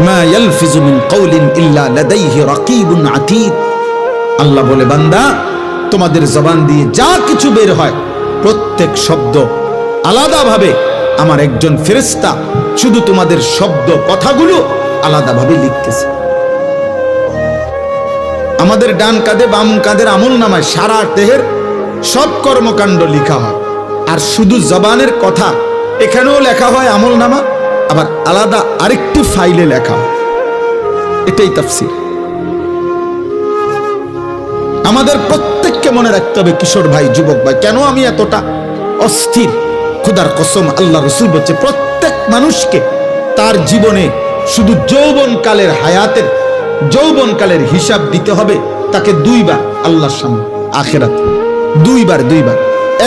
মা ইয়ালফিজু মিন কাওলিন ইল্লা লাদাইহি রাকিবুন আতীদ। আল্লাহ বলে, বান্দা তোমাদের জবান দিয়ে যা কিছু বের হয় প্রত্যেক শব্দ আলাদাভাবে আমার একজন ফেরেশতা শুধু তোমাদের শব্দ কথাগুলো আলাদাভাবে লিখতেছে। আমাদের ডান কাঁধে বাম কাঁধের আমলনামায় সারা দেহের সব কর্মকাণ্ড লেখা হয়, আর শুধু জবানের কথা এখানেও লেখা হয় আমলনামা, আবার আলাদা আরেকটি ফাইলে লেখা হয়। এটাই তাফসীর। আমাদের প্রত্যেককে মনে রাখতে হবে, কিশোর ভাই, যুবক ভাই, কেন আমি এতটা অস্থির? খোদার কসম, আল্লাহ রসুল বলছে প্রত্যেক মানুষকে তার জীবনে শুধু যৌবনকালের হায়াতের যৌবনকালের হিসাব দিতে হবে তাকে দুইবার আল্লাহর সামনে আখিরাত। দুইবার।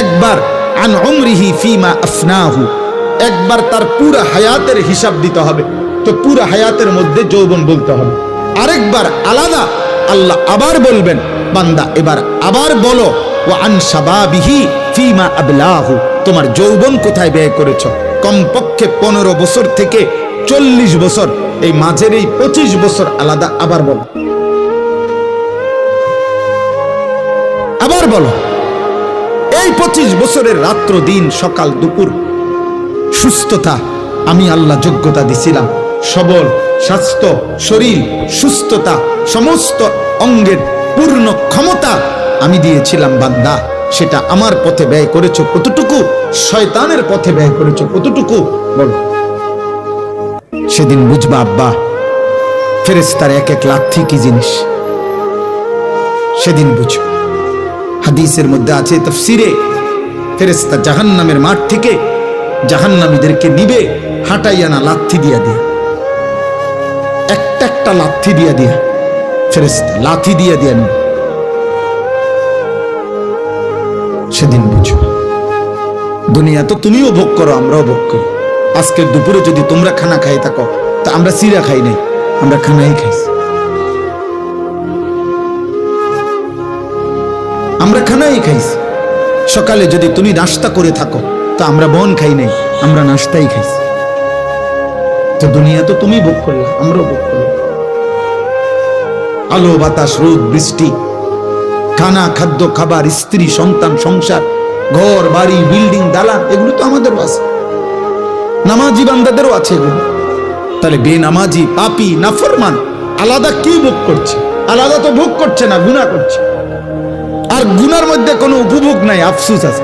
একবার আন উমরিহি ফিমা আফনাহু, একবার তার পুরো হায়াতের হিসাব দিতে হবে, তো পুরো হায়াতের মধ্যে যৌবন বলতে হবে। আরেকবার আলাদা আল্লাহ আবার বলবেন, বান্দা এবার আবার বলো ওয়া আন শাবাবিহি ফিমা আবলাহু, তোমার যৌবন কোথায় ব্যয় করেছো। কমপক্ষে 15 বছর থেকে 40 বছর, এই মাঝের এই 25 বছর আলাদা আবার বলো, আবার বলো। এই 25 বছরের রাত্র দিন সকাল দুপুর সুস্থতা আমি আল্লাহ যোগ্যতা দিছিলাম, সবল স্বাস্থ্য শরীর সুস্থতা সমস্ত অঙ্গের পূর্ণ ক্ষমতা আমি দিয়েছিলাম। বান্দা সেটা আমার পথে ব্যয় করেছো কতটুকু, শয়তানের পথে ব্যয় করেছো কতটুকু, বলো। সেদিন বুঝবা আব্বা ফেরেশতার এক এক লাথি কি জিনিস, সেদিন বুঝবে। হাদিসের মধ্যে আছে, তাফসীরে, ফেরেশতা জাহান্নামের মাঠ থেকে জাহান্নামীদেরকে নিবে হাঁটাইয়া না লাথি দিয়া দিয়া, একটা লাথি দিয়া দিয়া, ফেরেশতা লাথি দিয়া দিয়া নিবে। সেদিন বুঝো। দুনিয়া তো তুমিও ভোগ করো, আমরাও ভোগ করি। আজকের দুপুরে যদি তোমরা খানা খাই থাকো, তা আমরা সিরা খাই নাই, আমরা খানাই খাইছি। আমরা খানাই খাইছি। সকালে যদি তুমি নাস্তা করে থাকো, তা আমরা বন খাই নাই, আমরা নাস্তাই খাইছি। তো দুনিয়া তো তুমি ভোগ করলে, আমরাও ভোগ করলাম। আলো বাতাস রোদ বৃষ্টি, খানা খাদ্য খাবার, স্ত্রী সন্তান সংসার, ঘর বাড়ি বিল্ডিং দালান, এগুলো তো আমাদেরও আছে, নামাজি বান্দাদেরও আছে এগুলো। তাহলে বেনামাজি পাপী নাফরমান আলাদা কি ভোগ করছে? আলাদা তো ভোগ করছে না, গুনাহ করছে। আর গুনার মধ্যে কোনো উপভোগ নাই, আফসোস আছে।